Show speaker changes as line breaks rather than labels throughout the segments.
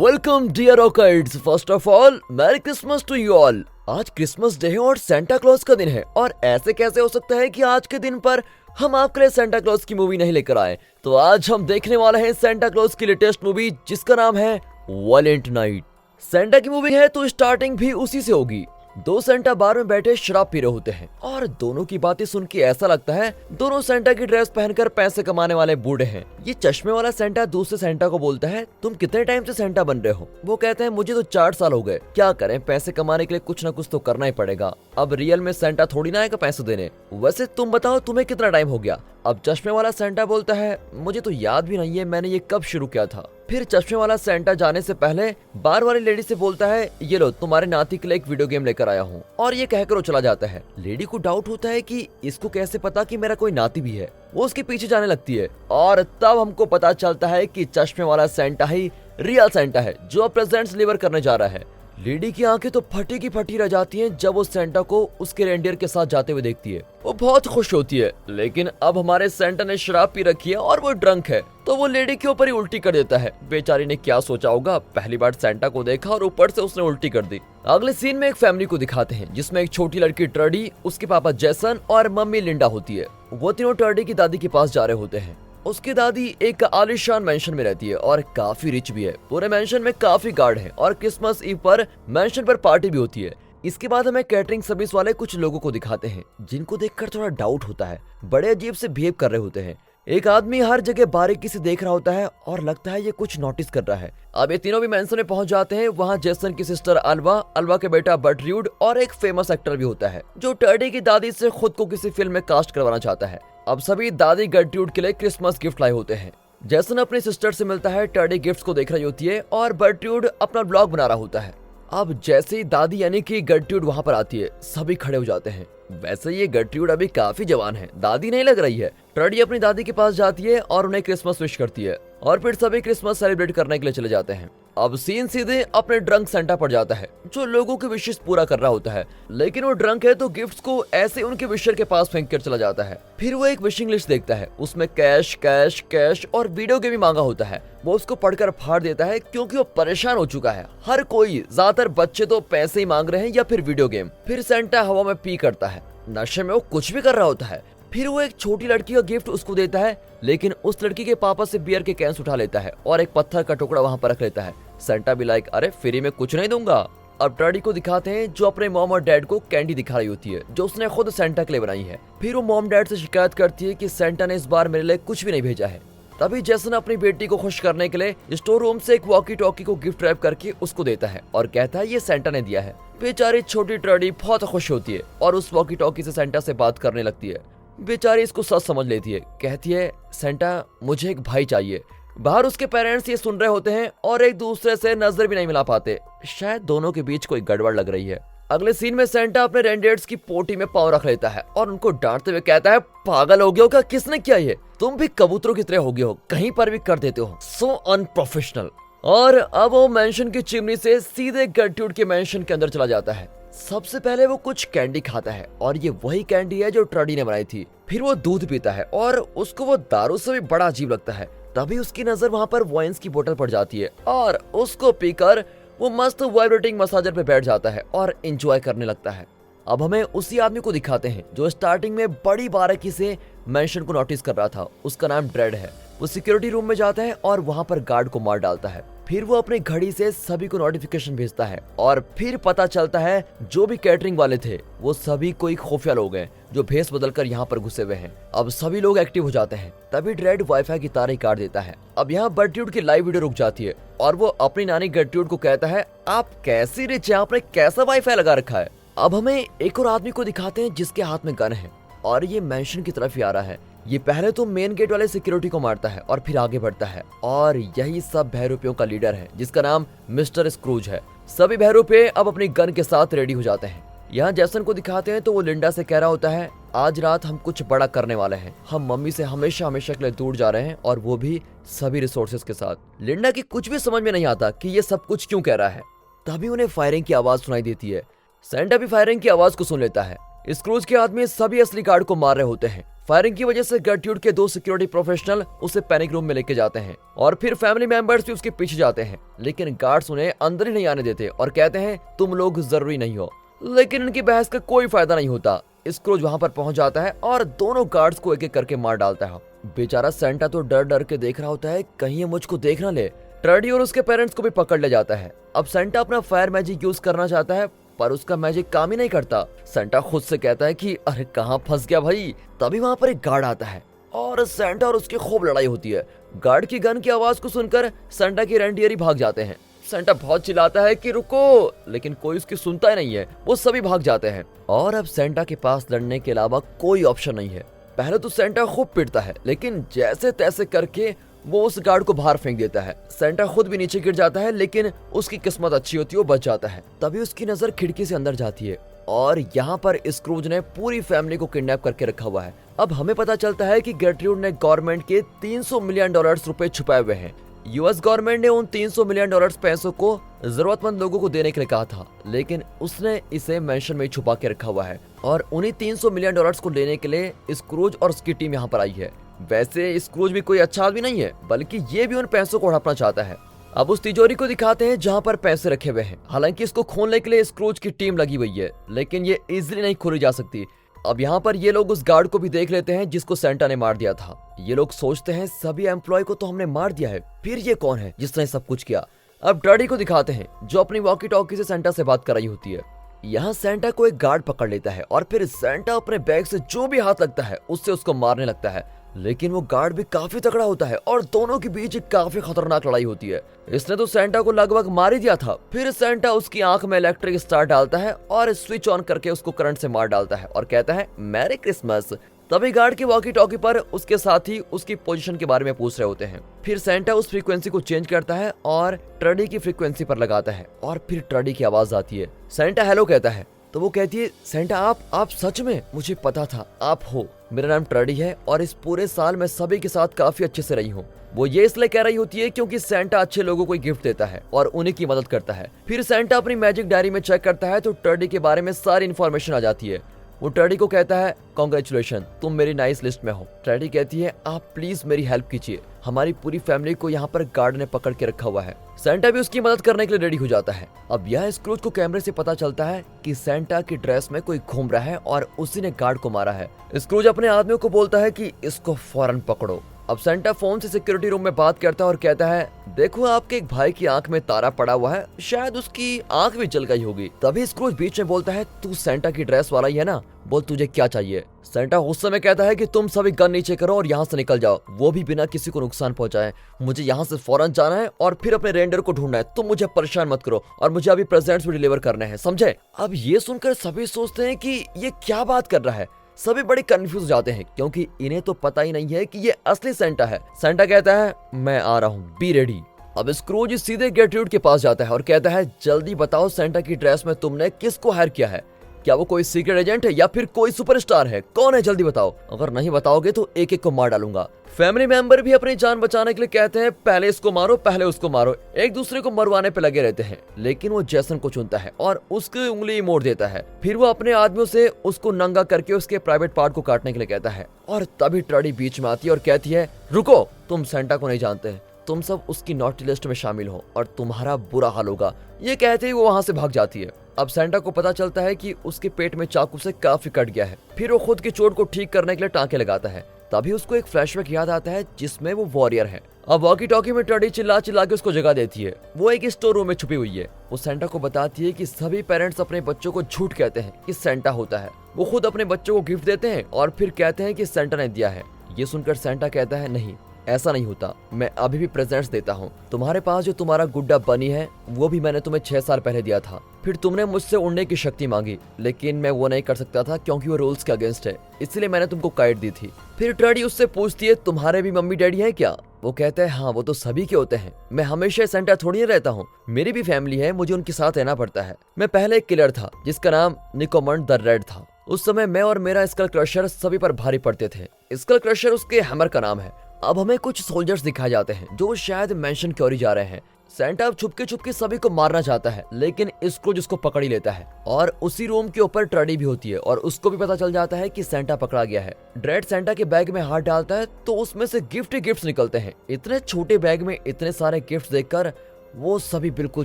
Welcome dear awkwards. First of all merry Christmas to you all. आज Christmas day है और Santa Claus का दिन है, और ऐसे कैसे हो सकता है कि आज के दिन पर हम आपके लिए सेंटा क्लॉज की मूवी नहीं लेकर आए। तो आज हम देखने वाले हैं सेंटा क्लॉज की लेटेस्ट मूवी जिसका नाम है वायलेंट नाइट। सेंटा की मूवी है तो स्टार्टिंग भी उसी से होगी। दो सेंटा बार में बैठे शराब पी रहे होते हैं और दोनों की बातें सुन के ऐसा लगता है दोनों सेंटा की ड्रेस पहनकर पैसे कमाने वाले बूढ़े हैं। ये चश्मे वाला सेंटा दूसरे सेंटा को बोलता है, तुम कितने टाइम से सेंटा बन रहे हो? वो कहते हैं, मुझे तो 4 साल हो गए। क्या करें, पैसे कमाने के लिए कुछ ना कुछ तो करना ही पड़ेगा। अब रियल में सेंटा थोड़ी ना आएगा पैसे देने। वैसे तुम बताओ तुम्हें कितना टाइम हो गया? अब चश्मे वाला सेंटा बोलता है, मुझे तो याद भी नहीं है मैंने ये कब शुरू किया था। फिर चश्मे वाला सेंटा जाने से पहले बार वाली लेडी से बोलता है, ये लो तुम्हारे नाती के लिए एक वीडियो गेम लेकर आया हूँ, और ये कहकर वो चला जाता है। लेडी को डाउट होता है कि इसको कैसे पता कि मेरा कोई नाती भी है। वो उसके पीछे जाने लगती है और तब हमको पता चलता है कि चश्मे वाला सेंटा ही रियल सेंटा है जो प्रेजेंट्स डिलीवर करने जा रहा है। लेडी की आंखें तो फटी की फटी रह जाती हैं जब वो सेंटा को उसके रेंडियर के साथ जाते हुए देखती है। वो बहुत खुश होती है, लेकिन अब हमारे सेंटा ने शराब पी रखी है और वो ड्रंक है, तो वो लेडी के ऊपर ही उल्टी कर देता है। बेचारी ने क्या सोचा होगा, पहली बार सेंटा को देखा और ऊपर से उसने उल्टी कर दी। अगले सीन में एक फैमिली को दिखाते हैं जिसमें एक छोटी लड़की ट्रडी, उसके पापा जैसन और मम्मी लिंडा होती है। वो तीनों ट्रडी की दादी के पास जा रहे होते हैं। उसकी दादी एक आलीशान मेंशन में रहती है और काफी रिच भी है। पूरे मेंशन में काफी गार्ड हैं और क्रिसमस ईव पर मेंशन पर पार्टी भी होती है। इसके बाद हमें कैटरिंग सर्विस वाले कुछ लोगों को दिखाते हैं जिनको देखकर थोड़ा डाउट होता है। बड़े अजीब से बिहेव कर रहे होते हैं। एक आदमी हर जगह बारीकी से देख रहा होता है और लगता है ये कुछ नोटिस कर रहा है। अब ये तीनों भी मेंशन में पहुंच जाते हैं। वहाँ जेसन की सिस्टर अल्वा के बेटा बर्ट्रूड और एक फेमस एक्टर भी होता है जो टर्डी की दादी से खुद को किसी फिल्म में कास्ट करवाना चाहता है। अब सभी दादी गर्ट्रूड के लिए क्रिसमस गिफ्ट लाए होते हैं। जेसन अपनी सिस्टर से मिलता है, टर्डी गिफ्ट्स को देख रही होती है और बर्ट्रूड अपना ब्लॉग बना रहा होता है। अब जैसे ही दादी यानी कि गर्ट्रूड वहाँ पर आती है, सभी खड़े हो जाते हैं। वैसे ये गर्ट्रूड अभी काफी जवान है, दादी नहीं लग रही है। टर्डी अपनी दादी के पास जाती है और उन्हें क्रिसमस विश करती है और फिर सभी क्रिसमस सेलिब्रेट करने के लिए चले जाते हैं। अब सीन सीधे अपने ड्रंक सेंटा पर जाता है जो लोगों के विशेष पूरा कर रहा होता है, लेकिन वो ड्रंक है तो गिफ्ट्स को ऐसे उनके विशर के पास फेंक कर चला जाता है। फिर वो एक विशिंग लिस्ट देखता है, उसमें कैश कैश कैश और वीडियो गेम भी मांगा होता है। वो उसको पढ़कर फाड़ देता है क्योंकि वो परेशान हो चुका है। हर कोई, ज्यादातर बच्चे तो पैसे ही मांग रहे हैं या फिर वीडियो गेम। फिर सेंटा हवा में पी करता है, नशे में वो कुछ भी कर रहा होता है। फिर वो एक छोटी लड़की का गिफ्ट उसको देता है, लेकिन उस लड़की के पापा से बियर के कैंस उठा लेता है और एक पत्थर का टुकड़ा वहाँ पर रख लेता है। सेंटा भी लाइक, अरे फ्री में कुछ नहीं दूंगा। अब टर्डी को दिखाते हैं जो अपने मॉम और डैड को कैंडी दिखा रही होती है जो उसने खुद सेंटा के लिए बनाई है। फिर वो मॉम डैड से शिकायत करती है कि सेंटा ने इस बार मेरे लिए कुछ भी नहीं भेजा है। तभी जेसन अपनी बेटी को खुश करने के लिए स्टोर रूम से एक वॉकी टॉकी को गिफ्ट रैप करके उसको देता है और कहता है ये सेंटा ने दिया है। बेचारी छोटी टर्डी बहुत खुश होती है और उस वॉकी टॉकी से सेंटा से बात करने लगती है। बेचारी इसको सच समझ लेती है, कहती है, सेंटा मुझे एक भाई चाहिए। बाहर उसके पेरेंट्स ये सुन रहे होते हैं और एक दूसरे से नजर भी नहीं मिला पाते। शायद दोनों के बीच कोई गड़बड़ लग रही है। अगले सीन में सेंटा अपने रेंडियर्स की पोटी में पाँव रख लेता है और उनको डांटते हुए कहता है, पागल हो गए हो क्या? किसने किया ये? तुम भी कबूतरों की तरह हो गए हो, कहीं पर भी कर देते हो, सो अनप्रोफेशनल। और अब वो मेंशन की चिमनी से सीधे गर्ट्रूड के मेंशन के अंदर चला जाता है। सबसे पहले वो कुछ कैंडी खाता है और ये वही कैंडी है जो ट्रडी ने बनाई थी। फिर वो दूध पीता है और उसको वो दारू से भी बड़ा अजीब लगता है। तभी उसकी नजर वहाँ पर वाइन्स की बोतल पड़ जाती है और उसको पीकर वो मस्त वाइब्रेटिंग मसाजर पे बैठ जाता है और एंजॉय करने लगता है। अब हमें उसी आदमी को दिखाते हैं जो स्टार्टिंग में बड़ी बारीकी से मेंशन को नोटिस कर रहा था। उसका नाम ड्रेड है। वो सिक्योरिटी रूम में जाता है और वहाँ पर गार्ड को मार डालता है। फिर वो अपनी घड़ी से सभी को नोटिफिकेशन भेजता है और फिर पता चलता है जो भी कैटरिंग वाले थे वो सभी कोई खुफिया लोग हैं जो भेस बदलकर यहाँ पर घुसे हुए हैं। अब सभी लोग एक्टिव हो जाते हैं। तभी ड्रेड वाईफाई की तारें काट देता है। अब यहाँ बर्ट्रूड की लाइव वीडियो रुक जाती है और वो अपनी नानी गर्ट्रूड को कहता है, आप कैसी रिच हैं, आपने कैसा वाईफाई लगा रखा है? अब हमें एक और आदमी को दिखाते हैं जिसके हाथ में गन है और ये मेंशन की तरफ ही आ रहा है। ये पहले तो मेन गेट वाले सिक्योरिटी को मारता है और फिर आगे बढ़ता है और यही सब बहरूपियों का लीडर है जिसका नाम मिस्टर स्क्रूज है। सभी बहरूपे अब अपनी गन के साथ रेडी हो जाते हैं। यहाँ जेसन को दिखाते हैं तो वो लिंडा से कह रहा होता है, आज रात हम कुछ बड़ा करने वाले हैं। हम मम्मी से हमेशा हमेशा के लिए दूर जा रहे हैं और वो भी सभी रिसोर्सेज के साथ। लिंडा की कुछ भी समझ में नहीं आता कि ये सब कुछ क्यों कह रहा है। तभी उन्हें फायरिंग की आवाज सुनाई देती है। सेंटा भी फायरिंग की आवाज को सुन लेता है स्क्रूज के आदमी सभी असली गार्ड को मार रहे होते हैं। फायरिंग की वजह से गर्ट्यूड के 2 सिक्योरिटी प्रोफेशनल उसे पैनिक रूम में लेके जाते हैं और फिर फैमिली मेंबर्स भी उसके पीछे जाते हैं, लेकिन गार्ड्स उन्हें अंदर ही नहीं आने देते और कहते हैं तुम लोग जरूरी नहीं हो। लेकिन इनकी बहस का कोई फायदा नहीं होता। स्क्रूज वहां पर पहुंच जाता है और दोनों गार्ड्स को एक एक करके मार डालता है। बेचारा सेंटा तो डर डर के देख रहा होता है कहीं ये मुझको देख ना ले। ट्रेडी और उसके पेरेंट्स को भी पकड़ ले जाता है। अब सेंटा अपना फायर मैजिक यूज करना चाहता है पर उसका मैजिक काम ही नहीं करता। सेंटा खुद से कहता है कि अरे कहाँ फंस गया भाई। तभी वहां पर एक गार्ड आता है और सेंटा और उसकी खूब लड़ाई होती है। गार्ड की गन की आवाज को सुनकर सेंटा के रेंडियर भाग जाते हैं। सेंटा बहुत चिल्लाता है कि रुको, लेकिन कोई उसकी सुनता ही नहीं है। वो सभी भाग जाते हैं और अब सेंटा के पास लड़ने के अलावा कोई ऑप्शन नहीं है। पहले तो सेंटा खूब पिटता है, लेकिन जैसे तैसे करके वो उस गार्ड को बाहर फेंक देता है। सेंटा खुद भी नीचे गिर जाता है, लेकिन उसकी किस्मत अच्छी होती है, वो बच जाता है। तभी उसकी नजर खिड़की से अंदर जाती है और यहाँ पर स्क्रूज ने पूरी फैमिली को किडनैप करके रखा हुआ है। अब हमें पता चलता है कि गर्ट्रूड ने गवर्नमेंट के $300 मिलियन रुपए छुपाए हुए हैं। यूएस गवर्नमेंट ने उन $300 मिलियन पैसों को जरूरतमंद लोगों को देने के लिए कहा था, लेकिन उसने इसे मेंशन में छुपा के रखा हुआ है और उन्हीं $300 मिलियन को लेने के लिए स्क्रूज और उसकी टीम यहाँ पर आई है। वैसे स्क्रूज भी कोई अच्छा आदमी नहीं है, बल्कि ये भी उन पैसों को हड़पना चाहता है। अब उस तिजोरी को दिखाते हैं जहाँ पर पैसे रखे हुए हैं। हालांकि इसको खोलने के लिए स्क्रूज की टीम लगी हुई है, लेकिन ये इजीली नहीं खोली जा सकती। अब यहाँ पर ये लोग उस गार्ड को भी देख लेते हैं जिसको सेंटा ने मार दिया था। ये लोग सोचते हैं सभी एम्प्लॉय को तो हमने मार दिया है, फिर ये कौन है जिसने सब कुछ किया। अब डैडी को दिखाते हैं जो अपनी वॉकी टॉकी से सेंटा से बात कर रही होती है। यहाँ सेंटा को एक गार्ड पकड़ लेता है और फिर सेंटा अपने बैग से जो भी हाथ लगता है उससे उसको मारने लगता है, लेकिन वो गार्ड भी काफी तगड़ा होता है और दोनों के बीच एक काफी खतरनाक लड़ाई होती है। इसने तो सेंटा को लगभग मार ही दिया था। फिर सेंटा उसकी आंख में इलेक्ट्रिक स्टार डालता है और स्विच ऑन करके उसको करंट से मार डालता है और कहता है मैरी क्रिसमस। तभी गार्ड की वॉकी टॉकी पर उसके साथी उसकी पोजीशन के बारे में पूछ रहे होते हैं। फिर सेंटा उस फ्रीक्वेंसी को चेंज करता है और ट्रेडी की फ्रीक्वेंसी पर लगाता है और फिर ट्रेडी की आवाज आती है। सेंटा हेलो कहता है तो वो कहती है सेंटा आप सच में, मुझे पता था आप हो। मेरा नाम ट्रेडी है और इस पूरे साल मैं सभी के साथ काफी अच्छे से रही हूँ। वो ये इसलिए कह रही होती है क्योंकि सेंटा अच्छे लोगों को गिफ्ट देता है और उन्हीं की मदद करता है। फिर सेंटा अपनी मैजिक डायरी में चेक करता है तो ट्रेडी के बारे में सारी इन्फॉर्मेशन आ जाती है। वो ट्रेडी को कहता है कॉन्ग्रेचुलेशन, तुम मेरी नाइस लिस्ट में हो। ट्रेडी कहती है आप प्लीज मेरी हेल्प कीजिए, हमारी पूरी फैमिली को यहाँ पर गार्ड ने पकड़ के रखा हुआ है। सेंटा भी उसकी मदद करने के लिए रेडी हो जाता है। अब यह स्क्रूज को कैमरे से पता चलता है कि सेंटा की ड्रेस में कोई घूम रहा है और उसी ने गार्ड को मारा है। स्क्रूज अपने आदमियों को बोलता है कि इसको फौरन पकड़ो। अब सेंटा फोन से सिक्योरिटी रूम में बात करता है और कहता है देखो आपके एक भाई की आंख में तारा पड़ा हुआ है, शायद उसकी आंख भी जल गई होगी। तभी स्क्रूज बीच में बोलता है तू सेंटा की ड्रेस वाला ही है ना, बोल तुझे क्या चाहिए। सेंटा गुस्से में कहता है कि तुम सभी गन नीचे करो और यहाँ से निकल जाओ, वो भी बिना किसी को नुकसान पहुंचाए। मुझे यहाँ से फौरन जाना है और फिर अपने रेंडर को ढूंढना है। तुम मुझे परेशान मत करो और मुझे अभी प्रेजेंट्स भी डिलीवर करने हैं, समझे। अब ये सुनकर सभी सोचते हैं कि ये क्या बात कर रहा है। सभी बड़े कंफ्यूज हो जाते हैं क्योंकि इन्हें तो पता ही नहीं है कि ये असली सेंटा है। सेंटा कहता है मैं आ रहा हूँ, बी रेडी। अब स्क्रूज सीधे गर्ट्रूड के पास जाता है और कहता है जल्दी बताओ सेंटा की ड्रेस में तुमने किसको हायर किया है, क्या वो कोई सीक्रेट एजेंट है या फिर कोई सुपरस्टार है, कौन है, जल्दी बताओ। अगर नहीं बताओगे तो एक एक को मार डालूंगा। फैमिली मेंबर भी अपनी जान बचाने के लिए कहते हैं पहले इसको मारो, पहले उसको मारो। एक दूसरे को मरवाने पे लगे रहते हैं, लेकिन वो जैसन को चुनता है और उसकी उंगली मोड़ देता है। फिर वो अपने आदमियों से उसको नंगा करके उसके प्राइवेट पार्ट को काटने के लिए कहता है और तभी ट्रेडी बीच में आती है और कहती है रुको, तुम सेंटा को नहीं जानते, तुम सब उसकी नॉटी लिस्ट में शामिल हो और तुम्हारा बुरा हाल होगा। ये कहते ही वो वहाँ से भाग जाती है। अब सेंटा को पता चलता है कि उसके पेट में चाकू से काफी कट गया है। फिर वो खुद की चोट को ठीक करने के लिए टांके लगाता है। तभी उसको एक फ्लैशबैक याद आता है जिसमें वो वॉरियर है। अब वॉकी टॉकी में ट्रेडी चिल्ला चिल्ला के उसको जगह देती है। वो एक स्टोर रूम में छुपी हुई है। वो सेंटा को बताती है कि सभी पेरेंट्स अपने बच्चों को झूठ कहते हैं कि सेंटा होता है। वो खुद अपने बच्चों को गिफ्ट देते हैं और फिर कहते हैं कि सेंटा ने दिया है। ये सुनकर सेंटा कहता है नहीं, ऐसा नहीं होता, मैं अभी भी प्रेजेंट्स देता हूँ। तुम्हारे पास जो तुम्हारा गुड्डा बनी है वो भी मैंने तुम्हें 6 साल पहले दिया था। फिर तुमने मुझसे उड़ने की शक्ति मांगी, लेकिन मैं वो नहीं कर सकता था क्योंकि वो रूल्स के अगेंस्ट है, इसलिए मैंने तुमको काइट दी थी। फिर ट्रेडी उससे पूछती है तुम्हारे भी मम्मी डैडी हैं क्या। वो कहता है हाँ, वो तो सभी के होते हैं, मैं हमेशा सेंटा थोड़ी रहता हूँ, मेरी भी फैमिली है, मुझे उनके साथ रहना पड़ता है। मैं पहले एक किलर था जिसका नाम निकोमंड द रेड था। उस समय मैं और मेरा स्कल क्रशर सभी पर भारी पड़ते थे। स्कल क्रशर उसके हैमर का नाम है। अब हमें कुछ सोल्जर्स दिखाए जाते हैं जो शायद मेंशन क्योरी जा रहे हैं। सेंटा अब छुपके छुपके सभी को मारना चाहता है, लेकिन स्क्रूज उसको पकड़ ही लेता है। और उसी रूम के ऊपर ट्रेडी भी होती है और उसको भी पता चल जाता है कि सेंटा पकड़ा गया है। ड्रेड सेंटा के बैग में हाथ डालता है तो उसमें से गिफ्ट ही गिफ्ट निकलते हैं। इतने छोटे बैग में इतने सारे गिफ्ट देखकर वो सभी बिल्कुल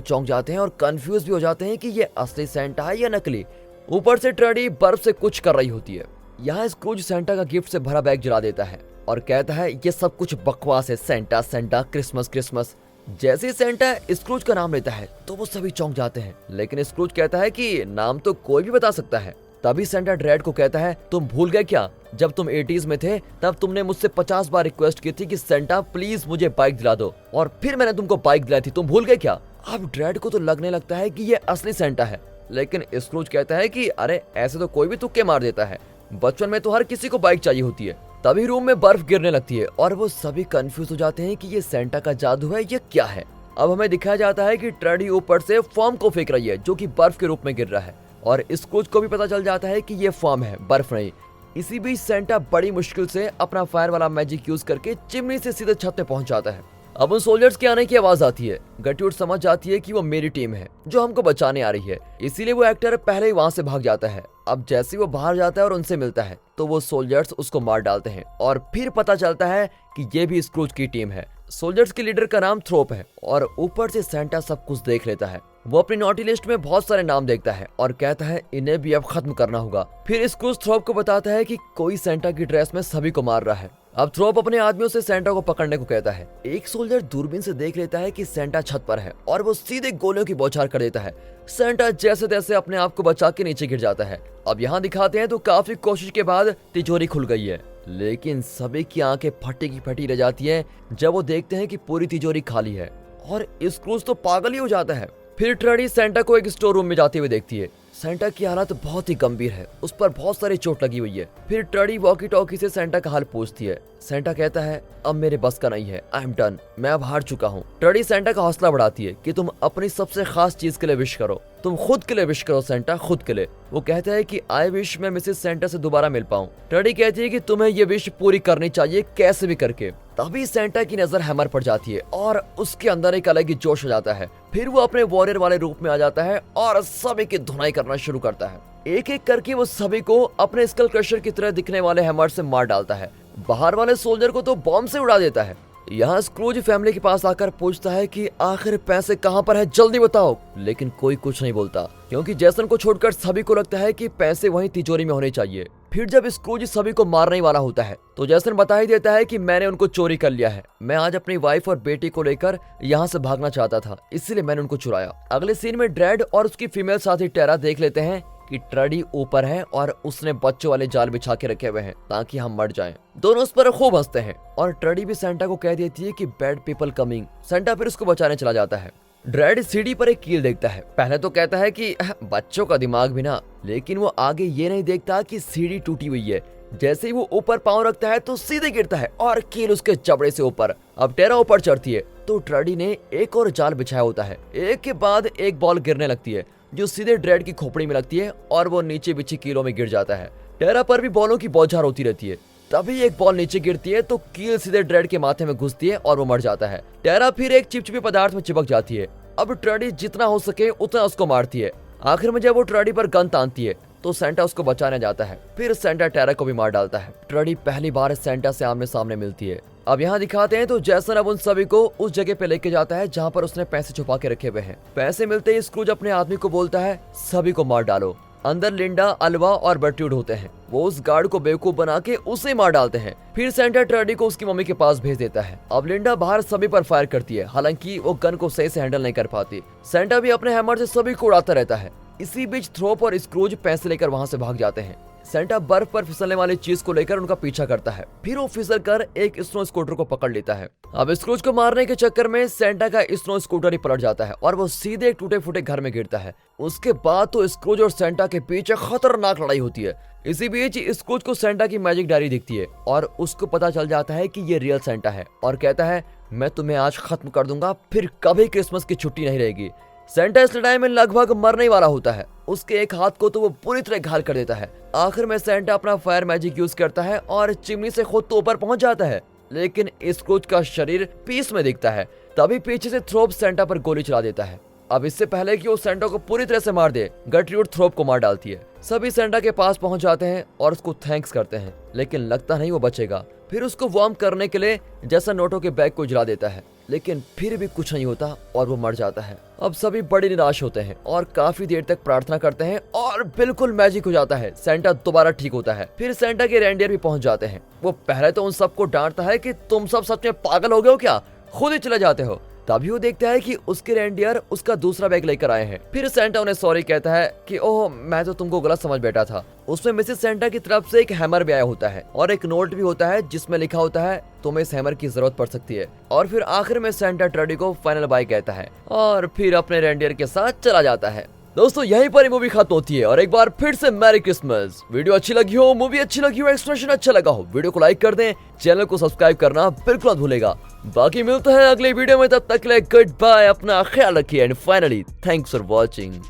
चौंक जाते हैं और कंफ्यूज भी हो जाते हैं कि ये असली सेंटा है या नकली। ऊपर से ट्रेडी बर्फ से कुछ कर रही होती है। यहाँ स्क्रूज सेंटा का गिफ्ट से भरा बैग जला देता है और कहता है ये सब कुछ बकवास है, सेंटा सेंटा क्रिसमस क्रिसमस। जैसे ही सेंटा स्क्रूज का नाम लेता है तो वो सभी चौंक जाते हैं, लेकिन स्क्रूज कहता है कि नाम तो कोई भी बता सकता है। तभी सेंटा ड्रेड को कहता है तुम भूल गए क्या, जब तुम 80s में थे तब तुमने मुझसे 50 बार रिक्वेस्ट की थी कि सेंटा प्लीज मुझे बाइक दिला दो, और फिर मैंने तुमको बाइक दिलाई थी, तुम भूल गए क्या। अब ड्रेड को तो लगने लगता है कि ये असली सेंटा है, लेकिन स्क्रूज कहता है कि अरे ऐसे तो कोई भी तुक्के मार देता है, बचपन में तो हर किसी को बाइक चाहिए होती है। तभी रूम में बर्फ गिरने लगती है और वो सभी कंफ्यूज हो जाते हैं कि ये सेंटा का जादू है, ये क्या है। अब हमें दिखाया जाता है कि ट्रेडी ऊपर से फॉर्म को फेंक रही है जो कि बर्फ के रूप में गिर रहा है, और स्क्रूज को भी पता चल जाता है कि ये फॉर्म है, बर्फ नहीं। इसी बीच सेंटा बड़ी मुश्किल से अपना फायर वाला मैजिक यूज करके चिमनी से सीधे छत पे पहुंच जाता है। अब उन सोल्जर्स के आने की आवाज आती है। गट्यूड समझ जाती है कि वो मेरी टीम है जो हमको बचाने आ रही है, इसीलिए वो एक्टर पहले ही वहां से भाग जाता है। अब जैसे ही वो बाहर जाता है और उनसे मिलता है तो वो सोल्जर्स उसको मार डालते हैं और फिर पता चलता है कि ये भी स्क्रूज की टीम है। सोल्जर्स के लीडर का नाम थ्रोप है और ऊपर से सेंटा सब कुछ देख लेता है। वो अपनी नोटी लिस्ट में बहुत सारे नाम देखता है और कहता है इन्हें भी अब खत्म करना होगा। फिर स्क्रूज थ्रोप को बताता है कि कोई सेंटा की ड्रेस में सभी को मार रहा है। अब थ्रोप अपने आदमियों से सेंटा को पकड़ने को कहता है। एक सोल्जर दूरबीन से देख लेता है कि सेंटा छत पर है और वो सीधे गोलियों की बौछार कर देता है। सेंटा जैसे तैसे अपने आप को बचा के नीचे गिर जाता है। अब यहाँ दिखाते हैं तो काफी कोशिश के बाद तिजोरी खुल गई है, लेकिन सभी की आंखें फटी की फटी रह जाती हैं जब वो देखते हैं कि पूरी तिजोरी खाली है, और स्क्रूज तो पागल ही हो जाता है। फिर ट्रेडी सेंटा को एक स्टोर रूम में जाते हुए देखती है। सेंटा की हालत बहुत ही गंभीर है, उस पर बहुत सारी चोट लगी हुई है। फिर ट्रेडी वॉकी टॉकी से सेंटा का हाल पूछती है। सेंटा कहता है अब मेरे बस का नहीं है, आई एम डन, मैं अब हार चुका हूँ। ट्रेडी सेंटा का हौसला बढ़ाती है कि तुम अपनी सबसे खास चीज के लिए विश करो, तुम खुद के लिए विश करो सेंटा, खुद के लिए। वो कहता है कि आई विश मैं मिसेस सेंटा से दोबारा मिल पाऊँ। ट्रेडी कहती है कि तुम्हें ये विश पूरी करनी चाहिए कैसे भी करके। तभी सेंटा की नजर हैमर पर जाती है और उसके अंदर एक अलग ही जोश हो जाता है। फिर वो अपने वॉरियर वाले रूप में आ जाता है और सभी की धुनाई करना शुरू करता है। एक एक करके वो सभी को अपने स्कल क्रशर की तरह दिखने वाले हैमर से मार डालता है। बाहर वाले सोल्जर को तो बॉम्ब से उड़ा देता है। यहाँ स्क्रूज फैमिली के पास आकर पूछता है कि आखिर पैसे कहाँ पर है, जल्दी बताओ। लेकिन कोई कुछ नहीं बोलता क्योंकि जैसन को छोड़कर सभी को लगता है कि पैसे वहीं तिजोरी में होने चाहिए। फिर जब स्क्रूज सभी को मारने ही वाला होता है तो जैसन बता ही देता है कि मैंने उनको चोरी कर लिया है, मैं आज अपनी वाइफ और बेटी को लेकर यहाँ से भागना चाहता था, इसीलिए मैंने उनको चुराया। अगले सीन में ड्रेड और उसकी फीमेल साथी टेरा देख लेते हैं कि ट्रेडी ऊपर है और उसने बच्चों वाले जाल बिछा के रखे हुए हैं ताकि हम मर जाएं। दोनों उस पर खूब हंसते हैं और ट्रेडी भी सेंटा को कह देती है कि बैड पीपल कमिंग। सेंटा फिर उसको बचाने चला जाता है। ड्रेड सीढ़ी पर एक कील देखता है। पहले तो कहता है कि बच्चों का दिमाग भी ना, लेकिन वो आगे ये नहीं देखता कि सीढ़ी टूटी हुई है। जैसे ही वो ऊपर पांव रखता है तो सीधे गिरता है और कील उसके जबड़े से ऊपर। अब टेरा ऊपर चढ़ती है तो ट्रेडी ने एक और जाल बिछाया होता है। एक के बाद एक बॉल गिरने लगती है जो सीधे ड्रेड की खोपड़ी में लगती है और वो नीचे बिछी कीलों में गिर जाता है। टेरा पर भी बॉलों की बौछार होती रहती है। तभी एक बॉल नीचे गिरती है तो कील सीधे ड्रेड के माथे में घुसती है और वो मर जाता है। टेरा फिर एक चिपचिपे पदार्थ में चिपक जाती है। अब ट्रेडी जितना हो सके उतना उसको मारती है। आखिर में जब वो ट्रेडी पर गन तानती है तो सेंटा उसको बचाने जाता है। फिर सेंटा टेरा को भी मार डालता है। ट्रेडी पहली बार सेंटा से आमने सामने मिलती है। अब यहाँ दिखाते हैं तो जैसन अब उन सभी को उस जगह पे लेके जाता है जहाँ पर उसने पैसे छुपा के रखे हुए हैं। पैसे मिलते ही स्क्रूज अपने आदमी को बोलता है सभी को मार डालो। अंदर लिंडा, अल्वा और बर्ट्यूड होते हैं। वो उस गार्ड को बेवकूफ बना के उसे मार डालते हैं। फिर सेंटा ट्रेडी को उसकी मम्मी के पास भेज देता है। अब लिंडा बाहर सभी पर फायर करती है, हालांकि वो गन को सही से हैंडल नहीं कर पाती। सेंटा भी अपने हैमर से सभी को उड़ाता रहता है। इसी बीच थ्रोप और स्क्रूज पैसे लेकर वहां से भाग जाते हैं। सेंटा बर्फ पर फिसलने वाली चीज को लेकर उनका पीछा करता है। फिर वो फिसल कर एक स्नो स्कूटर को पकड़ लेता है। अब स्क्रूज को मारने के चक्कर में सेंटा का स्नो स्कूटर ही पलट जाता है और वो सीधे एक टूटे फूटे घर में गिरता है। उसके बाद तो स्क्रूज और सेंटा के पीछे खतरनाक लड़ाई होती है। इसी बीच स्क्रूज को सेंटा की मैजिक डायरी दिखती है और उसको पता चल जाता है कि ये रियल सेंटा है और कहता है मैं तुम्हें आज खत्म कर दूंगा, फिर कभी क्रिसमस की छुट्टी नहीं रहेगी। सेंटा इस लड़ाई में लगभग मरने वाला होता है। उसके एक हाथ को तो वो पूरी तरह घायल कर देता है। आखिर में सेंटा अपना फायर मैजिक यूज करता है और चिमनी से खुद तो ऊपर पहुंच जाता है। लेकिन स्क्रूज का शरीर पीस में दिखता है। तभी पीछे से थ्रोप सेंटा पर गोली चला देता है। अब इससे पहले कि वो सेंटा को पूरी तरह से मार दे, गर्ट्रूड थ्रोप को मार डालती है। सभी सेंटा के पास पहुंच जाते हैं और उसको थैंक्स करते हैं, लेकिन लगता नहीं वो बचेगा। फिर उसको वार्म करने के लिए जैसा नोटों के बैग को जला देता है, लेकिन फिर भी कुछ नहीं होता और वो मर जाता है। अब सभी बड़े निराश होते हैं और काफी देर तक प्रार्थना करते हैं और बिल्कुल मैजिक हो जाता है। सेंटा दोबारा ठीक होता है। फिर सेंटा के रेंडियर भी पहुंच जाते हैं। वो पहले तो उन सबको डांटता है कि तुम सब सच में पागल हो गए हो क्या, खुद ही चले जाते हो। तभी वो देखता है कि उसके रेंडियर उसका दूसरा बैग लेकर आए हैं। फिर सेंटा उन्हें सॉरी कहता है कि ओह, मैं तो तुमको गलत समझ बैठा था। उसमें मिसेस सेंटा की तरफ से एक हैमर भी आया होता है और एक नोट भी होता है जिसमें लिखा होता है तुम्हें इस हैमर की जरूरत पड़ सकती है। और फिर आखिर में सेंटा ट्रेडी को फाइनल बाय कहता है और फिर अपने रेंडियर के साथ चला जाता है। दोस्तों, यहीं पर मूवी खत्म होती है और एक बार फिर से मैरी क्रिसमस। वीडियो अच्छी लगी हो, मूवी अच्छी लगी हो, एक्सप्लेनेशन अच्छा लगा हो, वीडियो को लाइक कर दें, चैनल को सब्सक्राइब करना बिल्कुल मत भूलेगा। बाकी मिलते हैं अगले वीडियो में, तब तक के लिए गुड बाय, अपना ख्याल रखिए and finally thanks for watching.